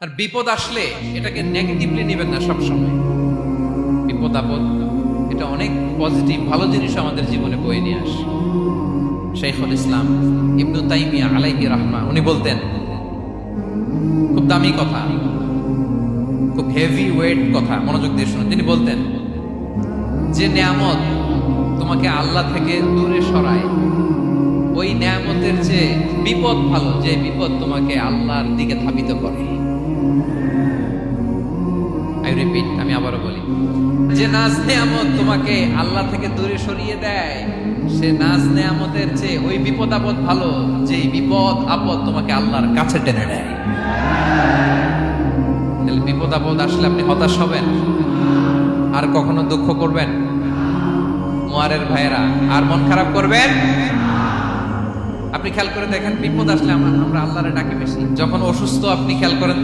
আর বিপদ আসলে এটাকে নেগেটিভলি নেবেন না সবসময়। বিপদ আপদ এটা অনেক পজিটিভ ভালো জিনিস আমাদের জীবনে বয়ে নিয়ে আসে। শাইখুল ইসলাম ইবনু তাইমিয়া আলাইহি রাহমা উনি বলতেন, খুব দামি কথা, খুব হেভি ওয়েট কথা, মনোযোগ দিয়ে শুনুন। তিনি বলতেন, যে নেয়ামত তোমাকে আল্লাহ থেকে দূরে সরায়, ওই নেয়ামতের চেয়ে বিপদ ভালো, যে বিপদ তোমাকে আল্লাহর দিকে ধাবিত করে। আই রিপিট, আমি আবারও বলি, যে নাজ নেয়ামত তোমাকে আল্লাহ থেকে দূরে সরিয়ে দেয়, সে নাজ নেয়ামতের চেয়ে ওই বিপদ আপদ ভালো, যে বিপদ আপদ তোমাকে আল্লাহর কাছে টেনে নেয়। তাহলে বিপদ আপদ আসলে আপনি হতাশ হবেন, আর কখনো দুঃখ করবেন? মুয়ারের ভাইয়েরা, আর মন খারাপ করবেন? আপনি খেয়াল করে দেখেন, বিপদ আসলে আমরা আল্লাহরে ডাকি বেশি। যখন অসুস্থ আপনি খেয়াল করেন তো